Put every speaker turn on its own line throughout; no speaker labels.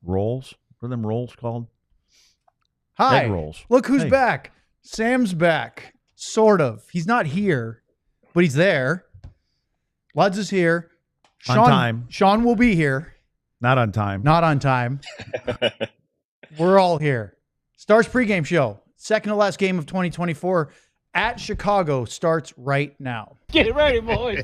rolls. What are them rolls called?
Hi.
Egg rolls.
Look who's back. Sam's back. Sort of. He's not here, but he's there. Luds is here.
On time.
Sean will be here.
Not on time.
Not on time. We're all here. Stars pregame show. Second to last game of 2024 at Chicago starts right now.
Get ready, boys.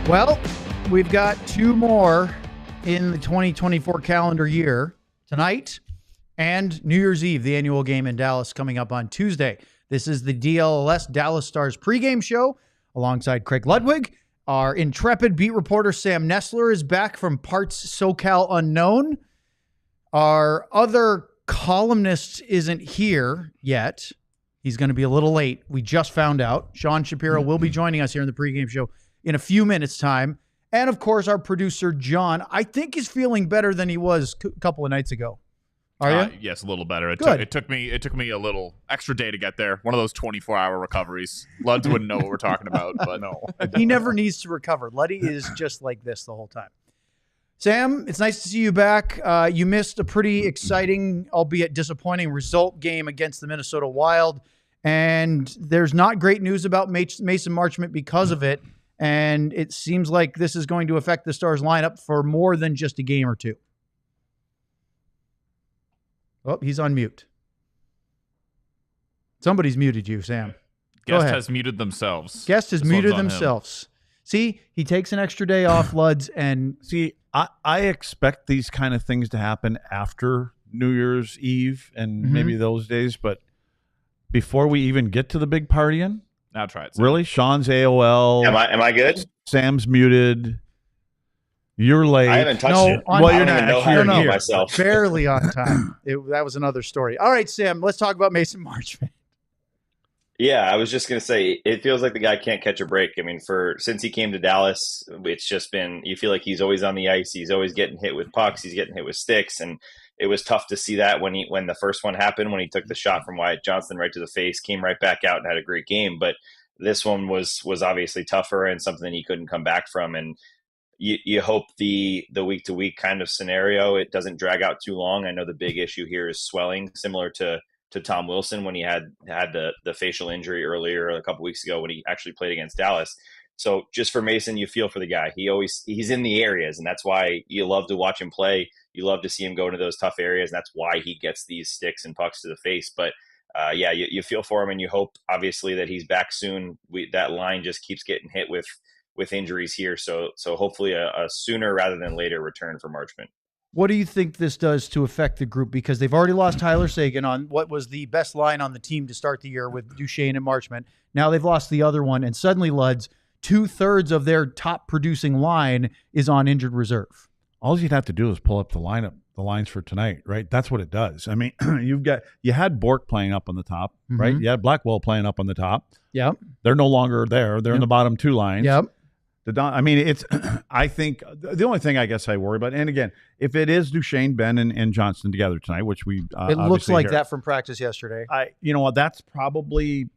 Well, we've got two more in the 2024 calendar year, tonight and New Year's Eve, the annual game in Dallas coming up on Tuesday. This is the DLS Dallas Stars pregame show alongside Craig Ludwig. Our intrepid beat reporter Sam Nestler is back from parts SoCal unknown. Our other columnist isn't here yet. He's going to be a little late. We just found out. Sean Shapiro will be joining us here in the pregame show in a few minutes' time. And, of course, our producer, John, I think is feeling better than he was a couple of nights ago. Are you?
Yes, a little better. It took me a little extra day to get there. One of those 24-hour recoveries. Luds wouldn't know what we're talking about, but no.
He never needs to recover. Luddy is just like this the whole time. Sam, it's nice to see you back. You missed a pretty exciting, albeit disappointing, result game against the Minnesota Wild. And there's not great news about Mason Marchment because of it. And it seems like this is going to affect the Stars lineup for more than just a game or two. Oh, he's on mute. Somebody's muted you, Sam.
Guest has muted themselves.
Guest has muted themselves. See, he takes an extra day off, Luds, and
see, I expect these kind of things to happen after New Year's Eve and maybe those days, but before we even get to the big partying.
Now try it. Sam.
Really? Sean's AOL.
Am I good?
Sam's muted. You're late.
I haven't touched it.
Well, you're
I don't
not.
even know how to mute myself.
Barely on time. That was another story. All right, Sam, let's talk about Mason Marchment.
Yeah, I was just going to say, it feels like the guy can't catch a break. I mean, since he came to Dallas, it's just been, you feel like he's always on the ice. He's always getting hit with pucks. He's getting hit with sticks. And it was tough to see that when the first one happened, when he took the shot from Wyatt Johnston right to the face, came right back out and had a great game. But this one was obviously tougher and something he couldn't come back from. And you hope the week-to-week kind of scenario, it doesn't drag out too long. I know the big issue here is swelling, similar to Tom Wilson when he had the facial injury earlier a couple weeks ago when he actually played against Dallas. So just for Mason, you feel for the guy. He's in the areas, and that's why you love to watch him play. You love to see him go into those tough areas, and that's why he gets these sticks and pucks to the face. But you feel for him, and you hope obviously that he's back soon. That line just keeps getting hit with injuries here. So hopefully a sooner rather than later return for Marchment.
What do you think this does to affect the group? Because they've already lost Tyler Seguin on what was the best line on the team to start the year with Duchesne and Marchment. Now they've lost the other one, and suddenly, Luds, 2/3 of their top producing line is on injured reserve.
All you'd have to do is pull up the lines for tonight, right? That's what it does. I mean, you had Bork playing up on the top, right? You had Blackwell playing up on the top.
Yep.
They're no longer there. They're in the bottom two lines.
Yep.
I think the only thing I guess I worry about, and again, if it is Duchesne, Benn, and Johnston together tonight, which we
it looks like that from practice yesterday.
You know what? That's probably.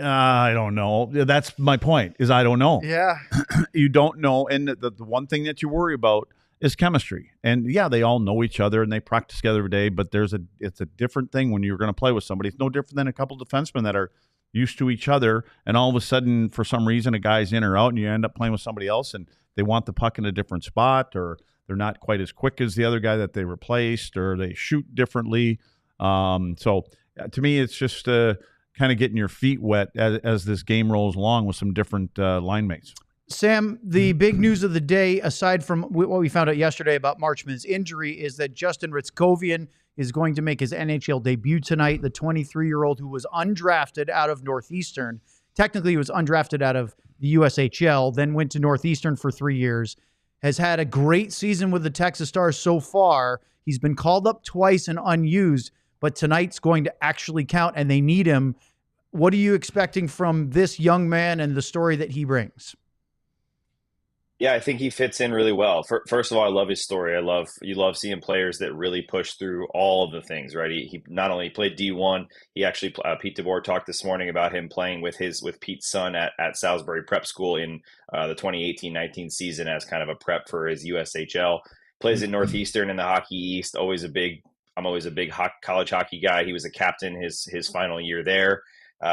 I don't know. That's my point. Is I don't know.
Yeah.
You don't know, and the one thing that you worry about is chemistry. And yeah, they all know each other and they practice together every day. But it's a different thing when you're going to play with somebody. It's no different than a couple of defensemen that are used to each other, and all of a sudden, for some reason, a guy's in or out, and you end up playing with somebody else, and they want the puck in a different spot, or they're not quite as quick as the other guy that they replaced, or they shoot differently. So to me, it's just kind of getting your feet wet as this game rolls along with some different line mates.
Sam, the big news of the day, aside from what we found out yesterday about Marchment's injury, is that Justin Hyrckowian is going to make his NHL debut tonight. The 23-year-old who was undrafted out of Northeastern, technically he was undrafted out of the USHL, then went to Northeastern for 3 years, has had a great season with the Texas Stars so far. He's been called up twice and unused, but tonight's going to actually count, and they need him. What are you expecting from this young man and the story that he brings?
Yeah, I think he fits in really well. First of all, I love his story. You love seeing players that really push through all of the things, right? He not only played D1, he actually Pete DeBoer talked this morning about him playing with Pete's son at Salisbury Prep School in the 2018-19 season as kind of a prep for his USHL. Plays at Northeastern in the Hockey East. I'm always a big college hockey guy. He was a captain his final year there.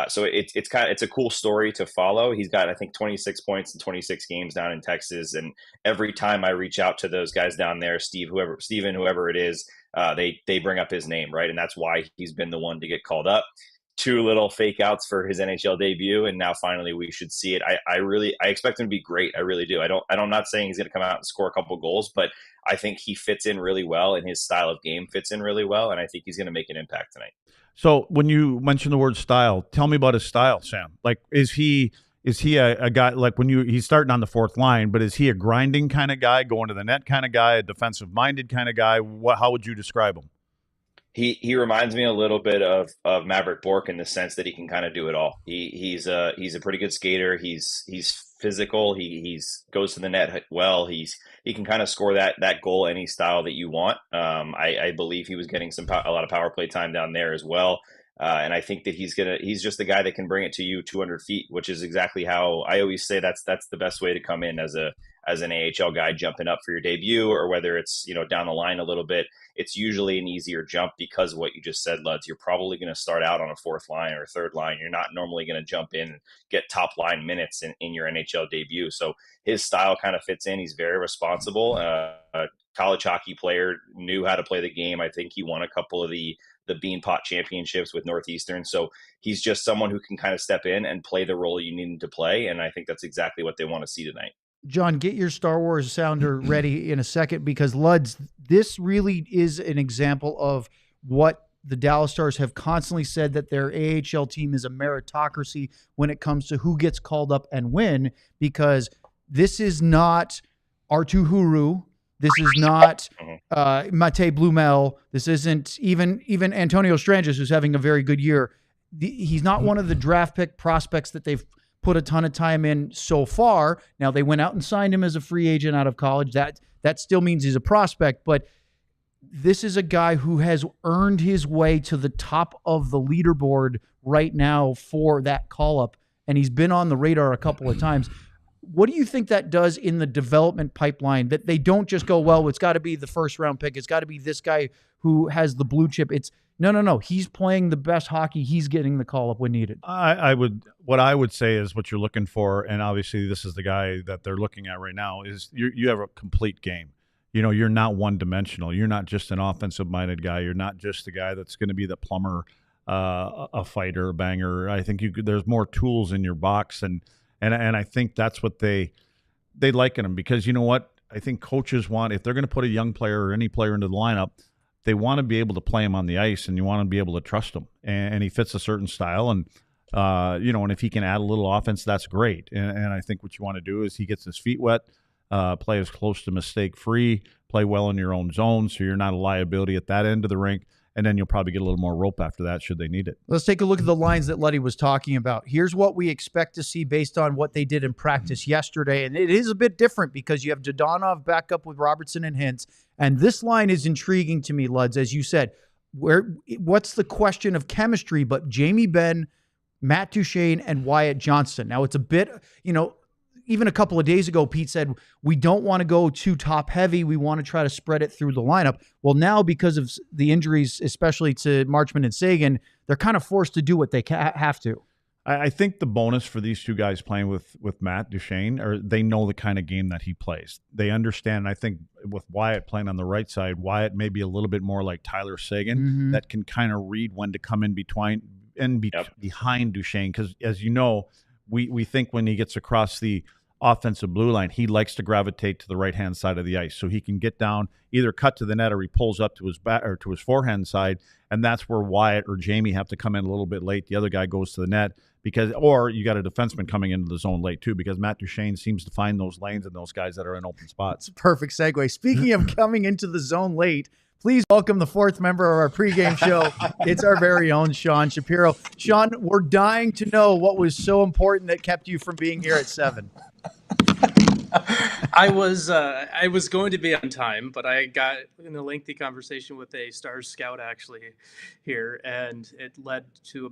So it's a cool story to follow. He's got, I think, 26 points in 26 games down in Texas. And every time I reach out to those guys down there, Steven, whoever it is, they bring up his name, right? And that's why he's been the one to get called up. 2 little fake outs for his NHL debut, and now finally we should see it. I expect him to be great. I really do. I'm not saying he's going to come out and score a couple goals, but I think he fits in really well, and his style of game fits in really well, and I think he's going to make an impact tonight.
So when you mention the word style, tell me about his style, Sam. Like, is he a guy, like he's starting on the fourth line, but is he a grinding kind of guy, going to the net kind of guy, a defensive minded kind of guy? How would you describe him?
He reminds me a little bit of Maverick Bourque in the sense that he can kind of do it all. He's a pretty good skater. He's physical. He goes to the net well. He can kind of score that goal any style that you want. I believe he was getting a lot of power play time down there as well. And I think that he's just the guy that can bring it to you 200 feet, which is exactly how I always say that's the best way to come in as an AHL guy jumping up for your debut, or whether it's, down the line a little bit. It's usually an easier jump because of what you just said, Luds. You're probably going to start out on a fourth line or a third line. You're not normally going to jump in and get top line minutes in your NHL debut. So his style kind of fits in. He's very responsible. A college hockey player, knew how to play the game. I think he won a couple of the Beanpot championships with Northeastern. So he's just someone who can kind of step in and play the role you need him to play. And I think that's exactly what they want to see tonight.
John, get your Star Wars sounder ready in a second, because Luds, this really is an example of what the Dallas Stars have constantly said, that their AHL team is a meritocracy when it comes to who gets called up and when, because this is not Arttu Huru. This is not Mate Blumel. This isn't even Antonio Stranges, who's having a very good year. He's not one of the draft pick prospects that they've put a ton of time in so far. Now, they went out and signed him as a free agent out of college. That still means he's a prospect, but this is a guy who has earned his way to the top of the leaderboard right now for that call-up, and he's been on the radar a couple of times. What do you think that does in the development pipeline, that they don't just go, well, it's got to be the first-round pick, it's got to be this guy who has the blue chip? It's no. He's playing the best hockey. He's getting the call-up when needed.
What I would say is what you're looking for, and obviously this is the guy that they're looking at right now, is you have a complete game. You're not one-dimensional. You're not just an offensive-minded guy. You're not just the guy that's going to be the plumber, a fighter, a banger. I think there's more tools in your box, and I think that's what they like in him, because you know what? I think coaches want, if they're going to put a young player or any player into the lineup, they want to be able to play him on the ice, and you want to be able to trust him. And he fits a certain style, and and if he can add a little offense, that's great. And I think what you want to do is he gets his feet wet, play as close to mistake-free, play well in your own zone, so you're not a liability at that end of the rink. And then you'll probably get a little more rope after that should they need it.
Let's take a look at the lines that Luddy was talking about. Here's what we expect to see based on what they did in practice yesterday. And it is a bit different because you have Dodonov back up with Robertson and Hintz. And this line is intriguing to me, Luds. As you said, what's the question of chemistry but Jamie Benn, Matt Duchene, and Wyatt Johnston? Now, it's a bit, even a couple of days ago, Pete said, we don't want to go too top heavy. We want to try to spread it through the lineup. Well, now because of the injuries, especially to Marchment and Sagan, they're kind of forced to do what they have to.
I think the bonus for these two guys playing with Matt Duchene, or they know the kind of game that he plays. They understand. I think with Wyatt playing on the right side, Wyatt may be a little bit more like Tyler Sagan, that can kind of read when to come in behind Duchene. Because as you know, we think when he gets across the offensive blue line, he likes to gravitate to the right-hand side of the ice so he can get down, either cut to the net or he pulls up to his back or to his forehand side, and that's where Wyatt or Jamie have to come in a little bit late. The other guy goes to the net or you got a defenseman coming into the zone late too, because Matt Duchene seems to find those lanes and those guys that are in open spots.
It's a perfect segue. Speaking of coming into the zone late, please welcome the fourth member of our pregame show. It's our very own Sean Shapiro. Sean, we're dying to know what was so important that kept you from being here at 7.
I was going to be on time, but I got in a lengthy conversation with a Stars scout actually here, and it led to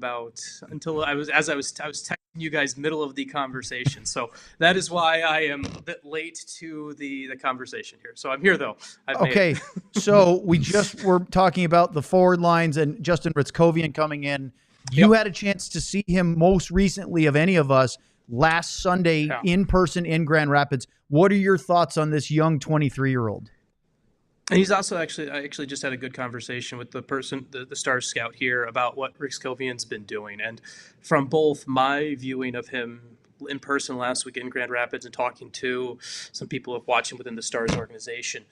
until I was texting you guys middle of the conversation. So that is why I am a bit late to the conversation here. So I'm here though.
Okay, so we just were talking about the forward lines and Justin Hyrckowian coming in. You had a chance to see him most recently of any of us last Sunday in person in Grand Rapids. What are your thoughts on this young 23-year-old?
And he's also I actually just had a good conversation with the Stars scout here about what Hyrckowian's been doing. And from both my viewing of him in person last week in Grand Rapids and talking to some people who have watched him within the Stars organization,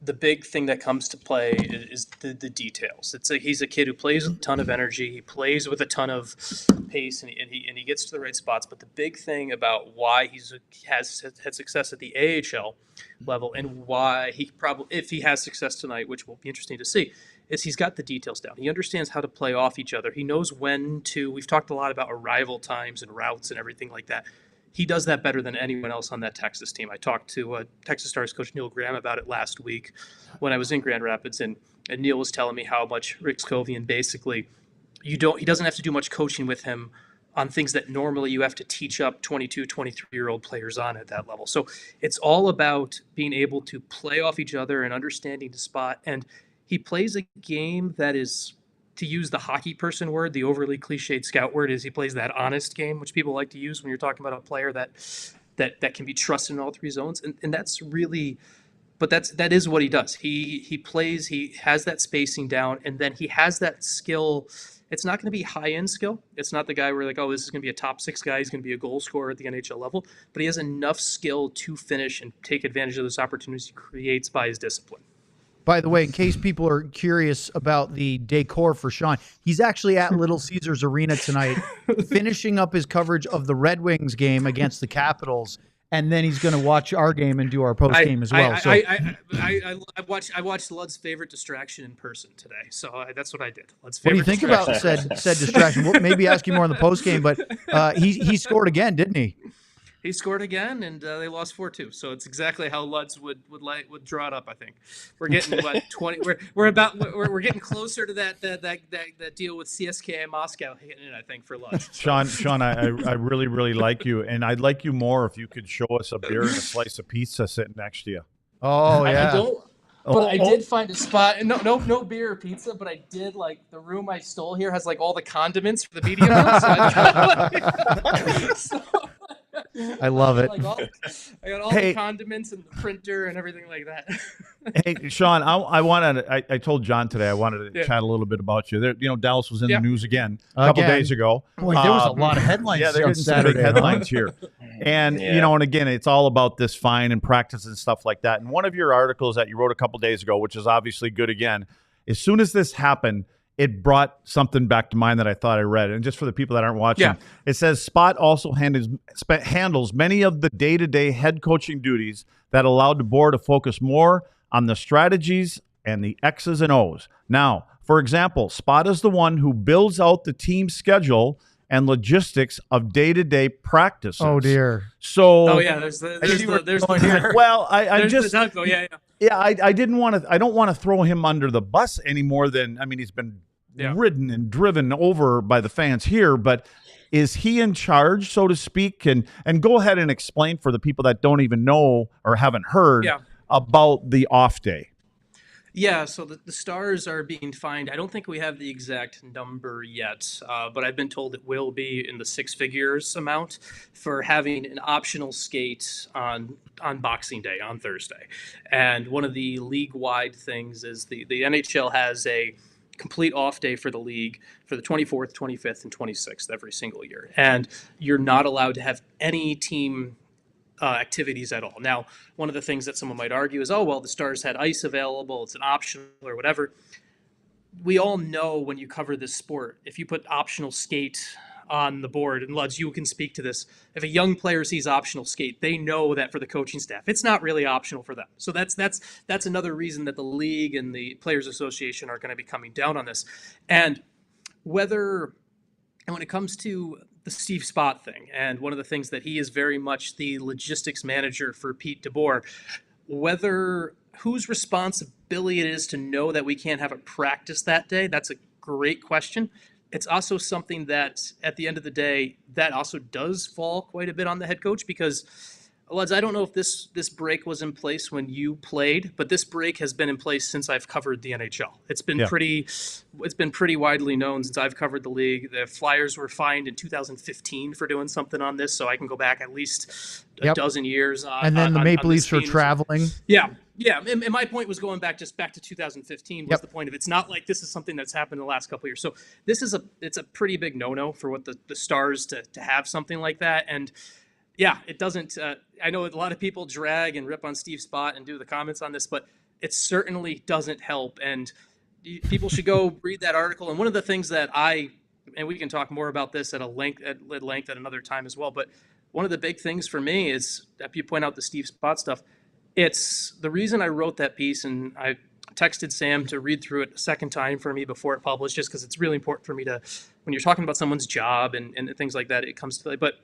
the big thing that comes to play is the details. He's a kid who plays with a ton of energy. He plays with a ton of pace, and he gets to the right spots. But the big thing about why he has had success at the AHL level and why he probably, if he has success tonight, which will be interesting to see, is he's got the details down. He understands how to play off each other. He knows when to. We've talked a lot about arrival times and routes and everything like that. He does that better than anyone else on that Texas team. I talked to Texas Stars coach Neil Graham about it last week when I was in Grand Rapids, and Neil was telling me how much Hyrckowian basically he doesn't have to do much coaching with him on things that normally you have to teach up 22, 23-year-old players on at that level. So it's all about being able to play off each other and understanding the spot. And he plays a game that is, to use the hockey person word, the overly cliched scout word, is he plays that honest game, which people like to use when you're talking about a player that can be trusted in all three zones. And that's really, but that is what he does. He plays, he has that spacing down, and then he has that skill. It's not going to be high-end skill. It's not the guy where like, oh, this is going to be a top 6 guy. He's going to be a goal scorer at the NHL level. But he has enough skill to finish and take advantage of those opportunities he creates by his discipline.
By the way, in case people are curious about the decor for Sean, he's actually at Little Caesars Arena tonight, finishing up his coverage of the Red Wings game against the Capitals, and then he's going to watch our game and do our post game as well.
I watched Lud's favorite distraction in person today, so that's what I did. Lud's
what do you
favorite
think about said distraction? We'll maybe ask you more in the post game, but he scored again, didn't he?
He scored again, and they lost 4-2. So it's exactly how Lutz would draw it up. I think we're getting 20. We're getting closer to that deal with CSKA Moscow hitting it. I think for Lutz.
Sean, I really like you, and I'd like you more if you could show us a beer and a slice of pizza sitting next to you.
Oh yeah.
I don't. But I did find a spot. No beer or pizza. But I did like the room I stole here has like all the condiments for the medium room. So
I love it.
I got all the condiments and the printer and everything like that.
Hey, Sean, I told John today I wanted to chat a little bit about you. There, Dallas was in the news again a couple days ago.
Boy, there was a lot of headlines.
Yeah, there was some big headlines here. And, and again, it's all about this fine and practice and stuff like that. And one of your articles that you wrote a couple days ago, which is obviously good again, as soon as this happened, it brought something back to mind that I thought I read. And just for the people that aren't watching, it says Spot also handles many of the day-to-day head coaching duties that allowed the board to focus more on the strategies and the X's and O's. Now, for example, Spot is the one who builds out the team schedule and logistics of day-to-day practices.
Oh dear.
So
there's the
well, I didn't want to. I don't want to throw him under the bus any more than. I mean, he's been ridden and driven over by the fans here, but is he in charge, so to speak? And go ahead and explain for the people that don't even know or haven't heard about the off day.
Yeah, so the Stars are being fined. I don't think we have the exact number yet, but I've been told it will be in the 6 figures amount for having an optional skate on Boxing Day, on Thursday. And one of the league-wide things is the NHL has a complete off day for the league for the 24th, 25th, and 26th every single year. And you're not allowed to have any team activities at all. Now, one of the things that someone might argue is, oh, well, the Stars had ice available, it's an optional or whatever. We all know when you cover this sport, if you put optional skate on the board, and Luds, you can speak to this, if a young player sees optional skate, they know that for the coaching staff, it's not really optional for them. So that's another reason that the league and the Players Association are going to be coming down on this. And when it comes to the Steve Spott thing, and one of the things that he is very much the logistics manager for Pete DeBoer, whose responsibility it is to know that we can't have a practice that day, that's a great question. It's also something that, at the end of the day, that also does fall quite a bit on the head coach, because, Luds, I don't know if this break was in place when you played, but this break has been in place since I've covered the NHL. It's been pretty widely known since I've covered the league. The Flyers were fined in 2015 for doing something on this, so I can go back at least a dozen years.
And then the Maple Leafs were traveling.
Yeah, and my point was going back to 2015 was the point of it's not like this is something that's happened in the last couple of years. So it's a pretty big no-no for what the Stars to have something like that. And yeah, it doesn't. I know a lot of people drag and rip on Steve Spott and do the comments on this, but it certainly doesn't help. And people should go read that article. And one of the things that and we can talk more about this at length at another time as well. But one of the big things for me is, if you point out the Steve Spott stuff, it's the reason I wrote that piece, and I texted Sam to read through it a second time for me before it published, just because it's really important for me to, when you're talking about someone's job and things like that, it comes to, but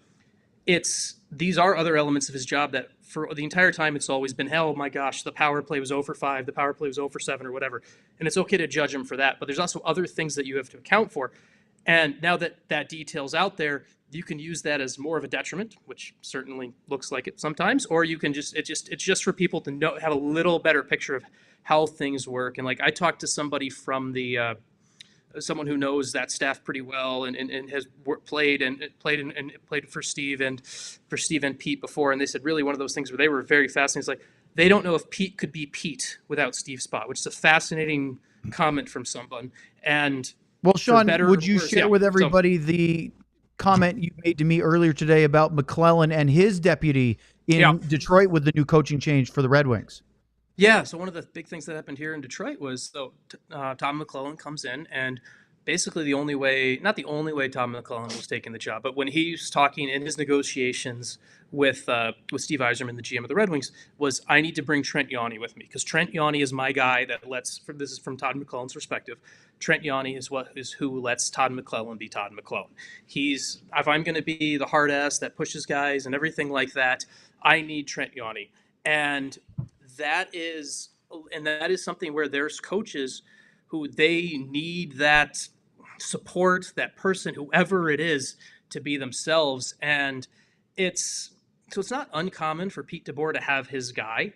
these are other elements of his job that for the entire time it's always been, oh my gosh, the power play was 0 for 5, the power play was 0 for 7 or whatever. And it's okay to judge him for that, but there's also other things that you have to account for. And now that detail's out there, you can use that as more of a detriment, which certainly looks like it sometimes, or you can it's just for people to have a little better picture of how things work. And like, I talked to somebody from someone who knows that staff pretty well and has played for Steve and Pete before. And they said really one of those things where they were very fascinated. It's like, they don't know if Pete could be Pete without Steve Spott, which is a fascinating comment from someone. And
well, Sean, would you share with everybody the comment you made to me earlier today about McClellan and his deputy in Detroit with the new coaching change for the Red Wings?
Yeah, so one of the big things that happened here in Detroit was Tom McClellan comes in, and basically not the only way Tom McClellan was taking the job, but when he was talking in his negotiations with Steve Yzerman, the GM of the Red Wings, was, I need to bring Trent Yawney with me, because Trent Yawney is my guy that this is from Todd McClellan's perspective, Trent Yawney is who lets Todd McClellan be Todd McClellan. If I'm going to be the hard ass that pushes guys and everything like that, I need Trent Yawney. And that is something where there's coaches who they need that support, that person, whoever it is, to be themselves. And it's not uncommon for Pete DeBoer to have his guy,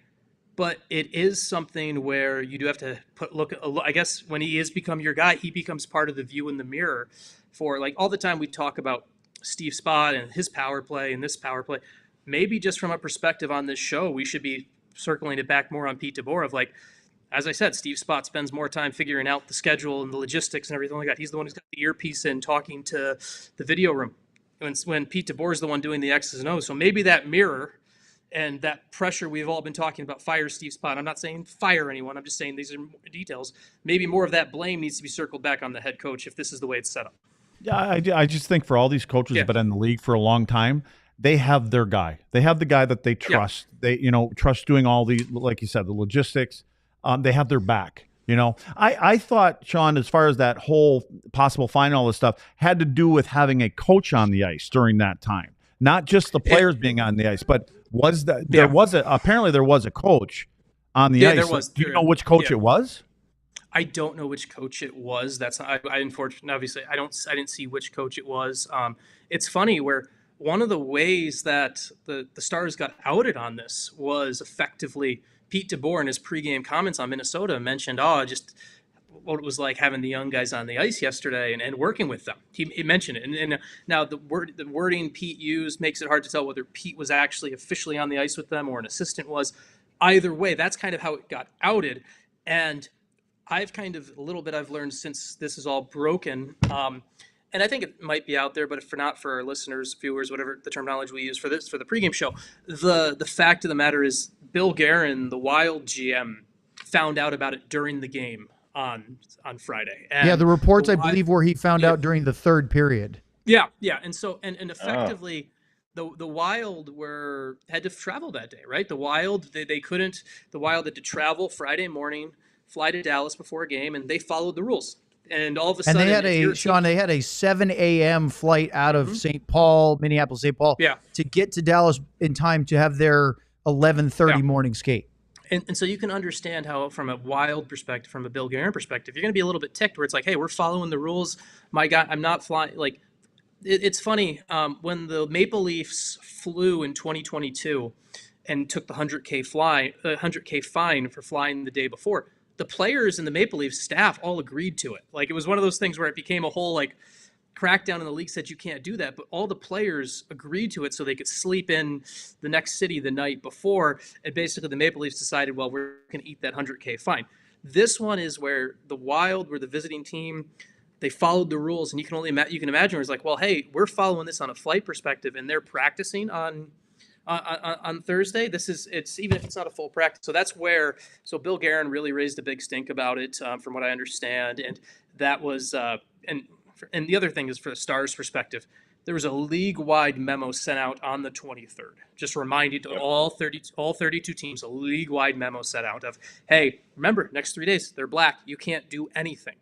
but it is something where you do have to I guess when he has become your guy, he becomes part of the view in the mirror for, like, all the time we talk about Steve Spott and his power play and this power play. Maybe just from a perspective on this show, we should be circling it back more on Pete DeBoer of, like, as I said, Steve Spott spends more time figuring out the schedule and the logistics and everything like that. He's the one who's got the earpiece in talking to the video room when Pete DeBoer is the one doing the X's and O's. So maybe that mirror and that pressure we've all been talking about, fire Steve Spott. I'm not saying fire anyone. I'm just saying these are details. Maybe more of that blame needs to be circled back on the head coach if this is the way it's set up.
Yeah, I just think for all these coaches that have been in the league for a long time, they have their guy. They have the guy that they trust. They, trust doing all the, like you said, the logistics. They have their back. I thought, Sean, as far as that whole possible fine, all this stuff had to do with having a coach on the ice during that time, not just the players being on the ice, but apparently there was a coach on the ice.
There was.
Do you know which coach it was?
I don't know which coach it was. I unfortunately, obviously, I didn't see which coach it was. It's funny where one of the ways that the Stars got outed on this was effectively Pete DeBoer in his pregame comments on Minnesota mentioned, just what it was like having the young guys on the ice yesterday and working with them. He mentioned it. And now the wording Pete used makes it hard to tell whether Pete was actually officially on the ice with them or an assistant was. Either way, that's kind of how it got outed. And I've learned since this is all broken. And and I think it might be out there, but if not for our listeners, viewers, whatever the terminology we use for this, for the pregame show, the fact of the matter is Bill Guerin, the Wild GM, found out about it during the game on Friday. And
yeah, the reports, I believe, were he found out during the third period.
Yeah. And so, and effectively, the Wild had to travel that day, right? The Wild, they couldn't, the Wild had to travel Friday morning, fly to Dallas before a game, and they followed the rules. And all of a sudden,
and they had a 7 a.m. flight out of St. Paul, Minneapolis, St. Paul, to get to Dallas in time to have their 11:30 morning skate.
And so you can understand how, from a Wild perspective, from a Bill Guerin perspective, you're going to be a little bit ticked where it's like, hey, we're following the rules. My God, I'm not flying. Like, it's funny. When the Maple Leafs flew in 2022 and took the 100K fine for flying the day before, the players and the Maple Leafs staff all agreed to it. Like, it was one of those things where it became a whole, like, crackdown, and the league said you can't do that, but all the players agreed to it so they could sleep in the next city the night before, and basically the Maple Leafs decided, well, we're going to eat that 100K fine. This one is where the Wild were the visiting team. They followed the rules, and you can imagine where it's like, well, hey, we're following this on a flight perspective, and they're practicing on Thursday. It's even if it's not a full practice. So that's where, Bill Guerin really raised a big stink about it, from what I understand. And that was, and the other thing is, for the Stars' perspective, there was a league-wide memo sent out on the 23rd, just reminding to all 32 teams, a league-wide memo sent out of, hey, remember, next 3 days, they're black. You can't do anything.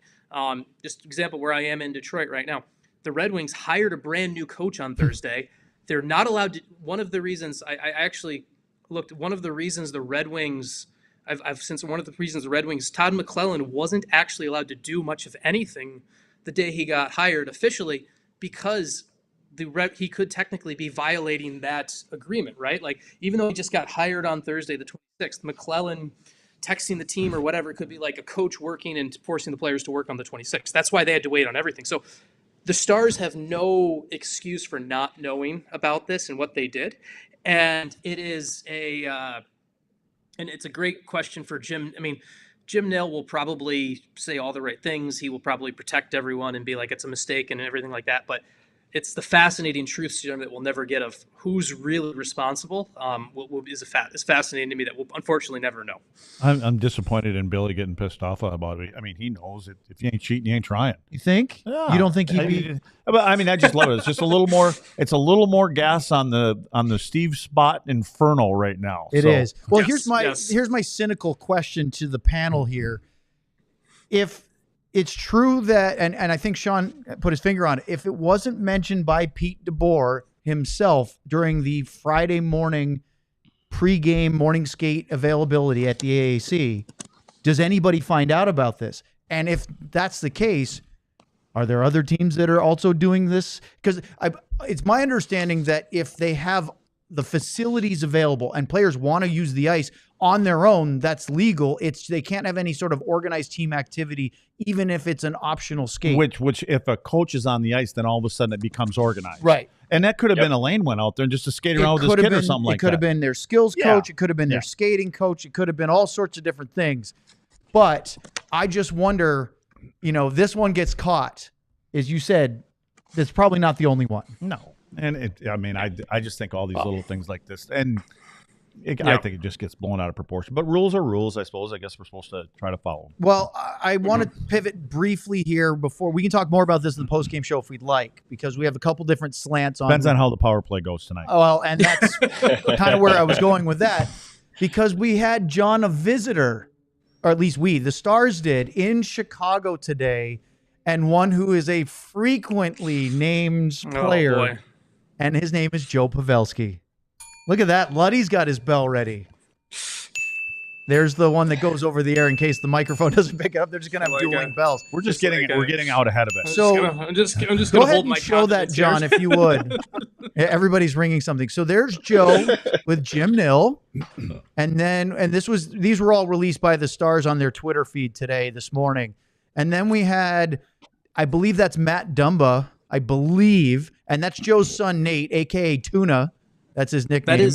Just example where I am in Detroit right now. The Red Wings hired a brand new coach on Thursday. They're not allowed to. One of the reasons I actually looked, one of the reasons the Red Wings, Red Wings, Todd McClellan wasn't actually allowed to do much of anything the day he got hired officially, because he could technically be violating that agreement, right? Like, even though he just got hired on Thursday, the 26th, McClellan texting the team or whatever, it could be like a coach working and forcing the players to work on the 26th. That's why they had to wait on everything. So the Stars have no excuse for not knowing about this and what they did. And it is and it's a great question for Jim. I mean, Jim Nill will probably say all the right things. He will probably protect everyone and be like, it's a mistake and everything like that. But it's the fascinating truth serum that we'll never get of who's really responsible. Is fascinating to me that we'll unfortunately never know.
I'm disappointed in Billy getting pissed off about it. I mean, he knows it. If you ain't cheating, you ain't trying.
You think?
Yeah.
You don't think he'd be?
But I mean, I just love it. It's just a little more. It's a little more gas on the Steve Spott Inferno right now.
It is. Well,
Yes,
here's my cynical question to the panel here. If it's true that, and I think Sean put his finger on it, if it wasn't mentioned by Pete DeBoer himself during the Friday morning pregame morning skate availability at the AAC, does anybody find out about this? And if that's the case, are there other teams that are also doing this? Because it's my understanding that if they have the facilities available and players want to use the ice on their own, that's legal. They can't have any sort of organized team activity, even if it's an optional skate.
Which if a coach is on the ice, then all of a sudden it becomes organized.
Right.
And that could have been Elaine went out there and just to skate around with his kid or something like that.
It could have been their skills coach. It could have been their skating coach. It could have been all sorts of different things. But I just wonder, this one gets caught. As you said, that's probably not the only one.
No. And I just think all these little things like this, and I think it just gets blown out of proportion. But rules are rules, I suppose. I guess we're supposed to try to follow them.
Well, I want to pivot briefly here before we can talk more about this in the post-game show if we'd like, because we have a couple different slants on.
Depends on how the power play goes tonight.
Oh, well, and that's kind of where I was going with that, because we had John, a visitor, or at least the Stars did, in Chicago today, and one who is a frequently named player.
Oh, boy.
And his name is Joe Pavelski. Look at that. Luddy's got his bell ready. There's the one that goes over the air in case the microphone doesn't pick it up. They're just going to have dueling bells.
We're just getting out ahead of it.
So
I'm just going
go
to
ahead
hold
and
my
show that, John, if you would. Everybody's ringing something. So there's Joe with Jim Nill. And these were all released by the Stars on their Twitter feed this morning. And then we had, I believe that's Matt Dumba, and that's Joe's son, Nate, a.k.a. Tuna. That's his nickname.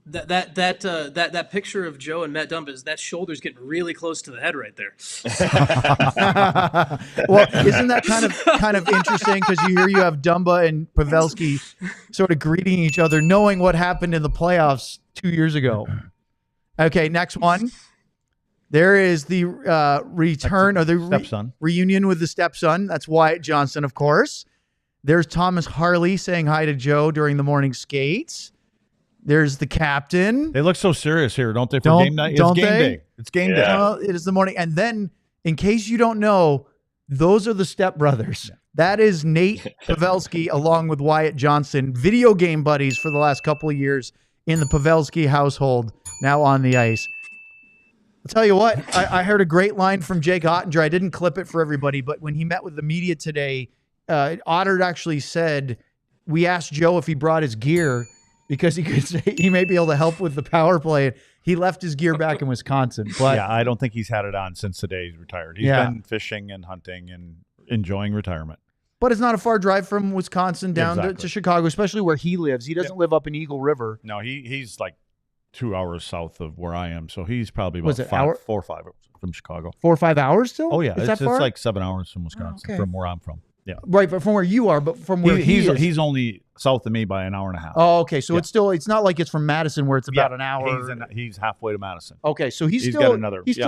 That picture of Joe and Matt Dumba, that shoulder's getting really close to the head right there.
Well, isn't that kind of interesting, because you have Dumba and Pavelski sort of greeting each other, knowing what happened in the playoffs 2 years ago. Okay, next one. There is the return, or the
stepson.
Reunion with the stepson. That's Wyatt Johnston, of course. There's Thomas Harley saying hi to Joe during the morning skates. There's the captain.
They look so serious here, don't they? For game night, it's game day. It's game day.
Well, it is the morning. And then, in case you don't know, those are the stepbrothers. Yeah. That is Nate Pavelski along with Wyatt Johnston, video game buddies for the last couple of years in the Pavelski household, now on the ice. I'll tell you what, I heard a great line from Jake Oettinger. I didn't clip it for everybody, but when he met with the media today, Otter actually said, we asked Joe if he brought his gear because he could say he may be able to help with the power play. He left his gear back in Wisconsin. But
yeah, I don't think he's had it on since the day he's retired. He's been fishing and hunting and enjoying retirement.
But it's not a far drive from Wisconsin down to Chicago, especially where he lives. He doesn't live up in Eagle River.
No, he's like 2 hours south of where I am. So he's probably about 4 or 5 hours from Chicago.
4 or 5 hours still?
Oh, yeah.
It's
like 7 hours from Wisconsin, from where I'm from. Yeah.
Right, but from where you are, but from where he is.
He's only south of me by an hour and a half.
Oh, okay. So it's not like it's from Madison where it's about an hour.
He's halfway to Madison.
Okay, so he's still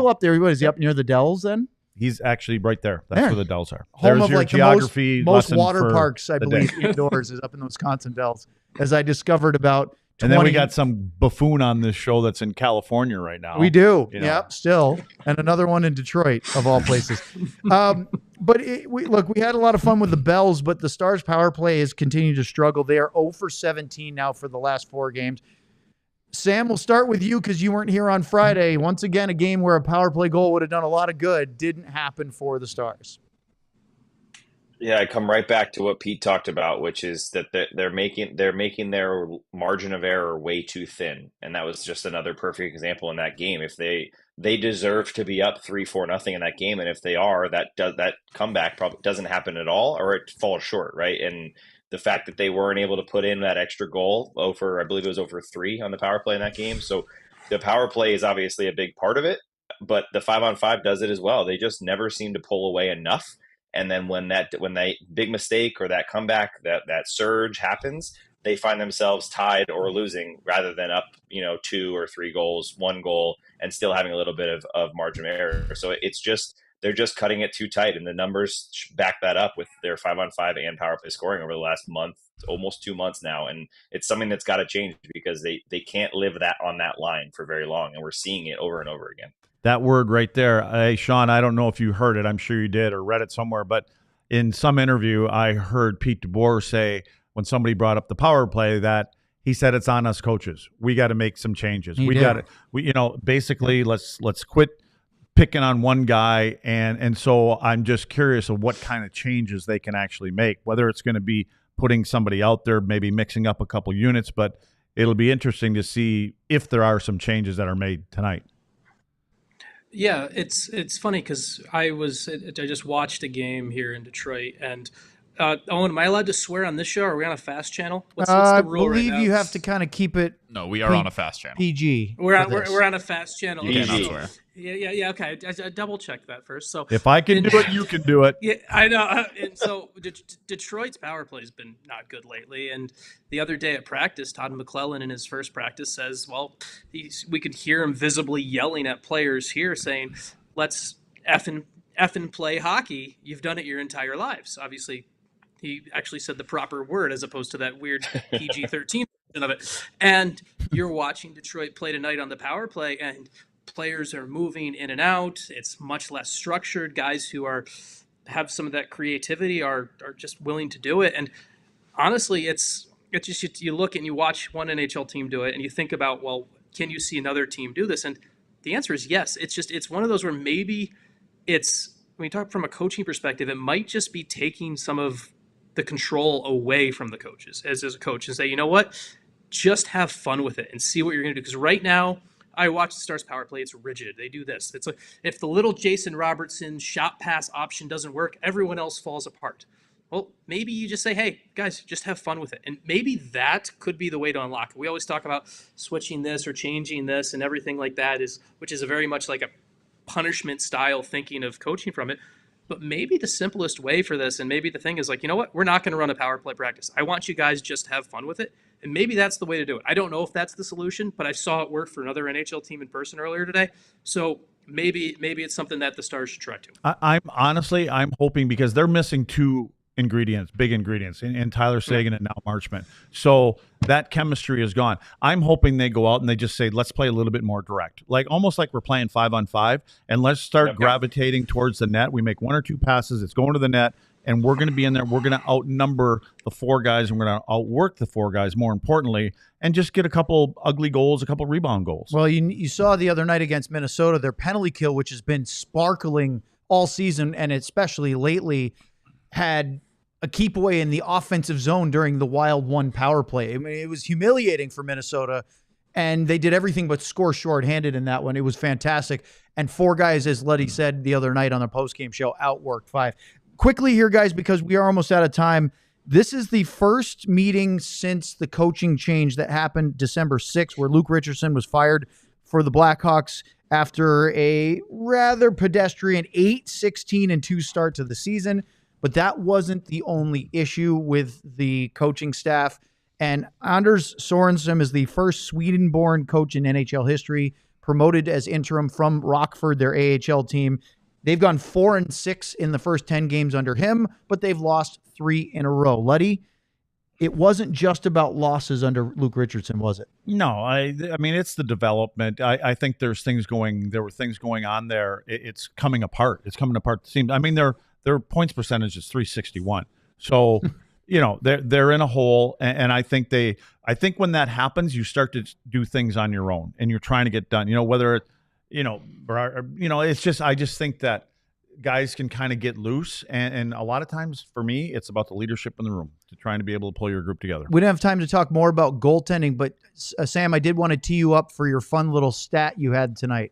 up there. What is he, up near the Dlls then?
He's actually right there. That's where the Dlls are.
Home
There's
of
your
like
geography
the most water parks, I believe, indoors is up in the Wisconsin Dells, as I discovered about 20.
And then we got some buffoon on this show that's in California right now.
We do. Yep, still. And another one in Detroit, of all places. But we had a lot of fun with the Bells, but the Stars power play has continued to struggle. They are 0 for 17 now for the last 4 games. Sam, we'll start with you because you weren't here on Friday. Once again, a game where a power play goal would have done a lot of good didn't happen for the Stars.
Yeah, I come right back to what Pete talked about, which is that they're making their margin of error way too thin, and that was just another perfect example in that game. If they deserve to be up 3-4-0 in that game, and if they are, that comeback probably doesn't happen at all, or it falls short, right? And the fact that they weren't able to put in that extra goal I believe it was over 3 on the power play in that game. So the power play is obviously a big part of it, but the 5-on-5 does it as well. They just never seem to pull away enough. And then when that big mistake or that comeback, that surge happens, they find themselves tied or losing rather than up, 2 or 3 goals, 1 goal, and still having a little bit of margin of error. So they're just cutting it too tight, and the numbers back that up with their 5-on-5 and power play scoring over the last month, almost 2 months now. And it's something that's got to change because they can't live on that line for very long, and we're seeing it over and over again.
That word right there. Hey, Sean, I don't know if you heard it. I'm sure you did or read it somewhere. But in some interview, I heard Pete DeBoer say when somebody brought up the power play that he said it's on us coaches. We got to make some changes. Basically, let's quit picking on one guy. And so I'm just curious of what kind of changes they can actually make, whether it's going to be putting somebody out there, maybe mixing up a couple units. But it'll be interesting to see if there are some changes that are made tonight.
Yeah, it's funny because I just watched a game here in Detroit, and Owen, am I allowed to swear on this show? Are we on a fast channel? What's the rule right now?
I believe you have to kind of keep it.
No, we are on a fast channel.
PG.
We're on a fast channel.
You cannot
swear.
Yeah. Okay, I double checked that first. So
if I can do it, you can do it.
Yeah, I know. And so Detroit's power play has been not good lately. And the other day at practice, Todd McClellan in his first practice says, "Well, we could hear him visibly yelling at players here, saying, let's effing play hockey. You've done it your entire lives." Obviously, he actually said the proper word as opposed to that weird PG-13 version of it. And you're watching Detroit play tonight on the power play, and players are moving in and out. It's much less structured. Guys who have some of that creativity are just willing to do it. And honestly, it's just you look and you watch one NHL team do it, and you think about, well, can you see another team do this? And the answer is yes. It's one of those where maybe when you talk from a coaching perspective, it might just be taking some of the control away from the coaches as a coach and say, you know what, just have fun with it and see what you're going to do. Because right now, I watch the Stars power play. It's rigid. They do this. It's like if the little Jason Robertson shot pass option doesn't work, everyone else falls apart. Well, maybe you just say, hey, guys, just have fun with it. And maybe that could be the way to unlock it. We always talk about switching this or changing this and everything like that, which is a very much like a punishment style thinking of coaching from it. But maybe the simplest way for this, and maybe the thing is like, you know what? We're not going to run a power play practice. I want you guys just to have fun with it. And maybe that's the way to do it. I don't know if that's the solution, but I saw it work for another NHL team in person earlier today. So maybe it's something that the Stars should try to.
I'm hoping, because they're missing two big ingredients in Tyler Seguin and now Marchment. So that chemistry is gone. I'm hoping they go out and they just say, let's play a little bit more direct, like almost like we're playing 5-on-5, and let's start gravitating towards the net. We make one or two passes, it's going to the net, and we're going to be in there. We're going to outnumber the four guys, and we're going to outwork the four guys, more importantly, and just get a couple ugly goals, a couple rebound goals.
Well, you saw the other night against Minnesota, their penalty kill, which has been sparkling all season, and especially lately, had a keep away in the offensive zone during the Wild 1 power play. I mean, it was humiliating for Minnesota, and they did everything but score shorthanded in that one. It was fantastic. And four guys, as Letty said the other night on the postgame show, outworked five. Quickly here, guys, because we are almost out of time. This is the first meeting since the coaching change that happened December 6th, where Luke Richardson was fired for the Blackhawks after a rather pedestrian 8-16-2 start to the season. But that wasn't the only issue with the coaching staff. And Anders Sorensen is the first Sweden-born coach in NHL history, promoted as interim from Rockford, their AHL team. They've gone 4-6 in the first 10 games under him, but they've lost 3 in a row. Letty, it wasn't just about losses under Luke Richardson, was it?
No, I mean, it's the development. I think there were things going on there. It's coming apart. It's coming apart. It seems. I mean, their points percentage is .361. So, they're in a hole, and I think when that happens, you start to do things on your own, and you're trying to get done. Whether it's just, I just think that guys can kind of get loose, and a lot of times for me, it's about the leadership in the room to trying to be able to pull your group together.
We don't have time to talk more about goaltending, but Sam, I did want to tee you up for your fun little stat you had tonight.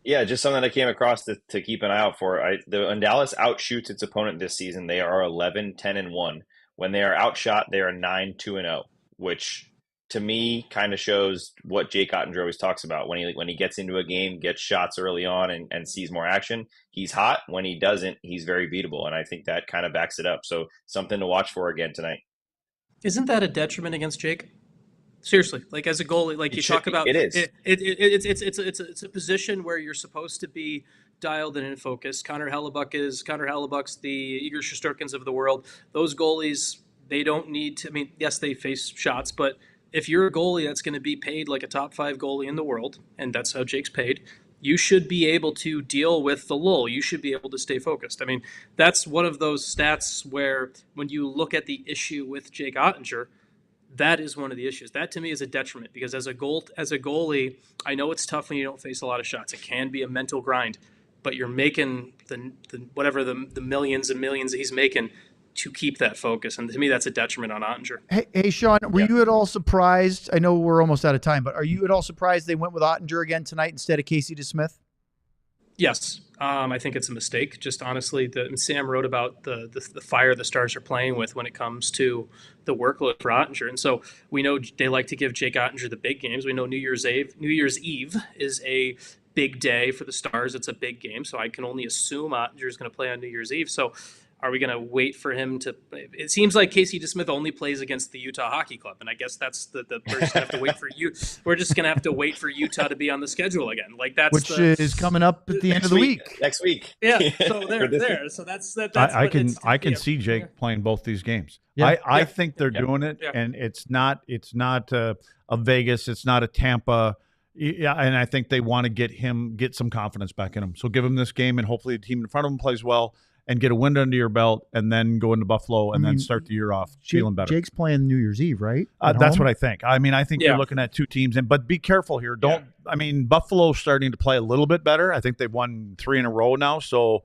Yeah, just something I came across to keep an eye out for. When Dallas outshoots its opponent this season, they are 11-10-1. When they are outshot, they are 9-2-0, which to me kind of shows what Jake Oettinger always talks about. When he gets into a game, gets shots early on and sees more action, he's hot. When he doesn't, he's very beatable, and I think that kind of backs it up. So something to watch for again tonight.
Isn't that a detriment against Jake? Seriously, like as a goalie, like you talk about,
it is.
It's a position where you're supposed to be dialed in and focused. Connor Hellebuck's the Igor Shesterkins of the world. Those goalies, they don't need to. I mean, yes, they face shots, but if you're a goalie that's going to be paid like a top 5 goalie in the world, and that's how Jake's paid, you should be able to deal with the lull. You should be able to stay focused. I mean, that's one of those stats where when you look at the issue with Jake Oettinger, that is one of the issues. That to me is a detriment, because as a goalie, I know it's tough when you don't face a lot of shots. It can be a mental grind, but you're making the millions and millions that he's making to keep that focus. And to me, that's a detriment on Oettinger.
Hey Sean, were you at all surprised? I know we're almost out of time, but are you at all surprised they went with Oettinger again tonight instead of Casey DeSmith?
Yes. I think it's a mistake. Just honestly, Sam wrote about the fire the Stars are playing with when it comes to the workload for Oettinger. And so we know they like to give Jake Oettinger the big games. We know New Year's Eve is a big day for the Stars. It's a big game. So I can only assume Oettinger is going to play on New Year's Eve. So are we going to wait for him to? It seems like Casey DeSmith only plays against the Utah Hockey Club, and I guess that's we're just going to have to wait for you. We're just going to have to wait for Utah to be on the schedule again. Like that's
is coming up at the end of the week.
Next week.
Yeah. So there. So that's.
I can see Jake playing both these games. Yeah. I think they're doing it, and it's not a Vegas. It's not a Tampa. Yeah, and I think they want to get some confidence back in him. So give him this game, and hopefully the team in front of him plays well, and get a win under your belt, and then go into Buffalo, and then start the year off feeling better.
Jake's playing New Year's Eve, right?
That's what I think. I mean, I think you're looking at two teams, but be careful here. I mean, Buffalo's starting to play a little bit better. I think they've won 3 in a row now. So,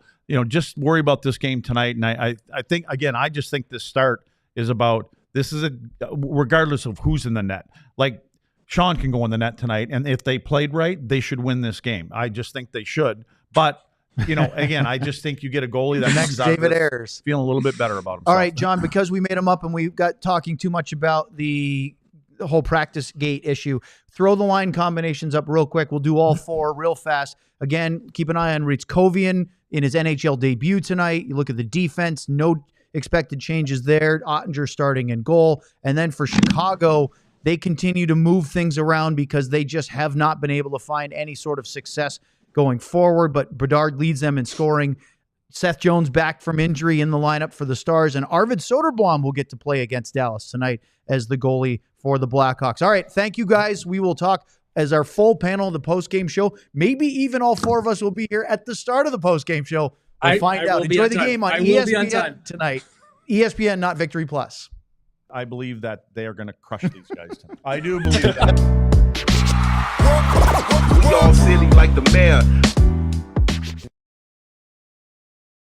just worry about this game tonight. And I think, again, I just think this start is about, regardless of who's in the net. Like, Sean can go in the net tonight, and if they played right, they should win this game. I just think they should. But again, I just think you get a goalie that
Next
comes out of
David
this
Ayers.
feeling a little bit better about himself.
All right, John, because we made him up and we got talking too much about the whole practice gate issue, throw the line combinations up real quick. We'll do all four real fast. Again, keep an eye on Hyrckowian in his NHL debut tonight. You look at the defense, no expected changes there. Oettinger starting in goal. And then for Chicago, they continue to move things around because they just have not been able to find any sort of success going forward. But Bedard leads them in scoring. Seth Jones back from injury in the lineup for the Stars. And Arvid Soderblom will get to play against Dallas tonight as the goalie for the Blackhawks. All right, thank you guys. We will talk as our full panel of the postgame show. Maybe even all four of us will be here at the start of the postgame show. We'll find out. Enjoy the game on ESPN tonight. ESPN, not Victory Plus.
I believe that they are going to crush these guys tonight. I do believe that.
We all silly like the mayor.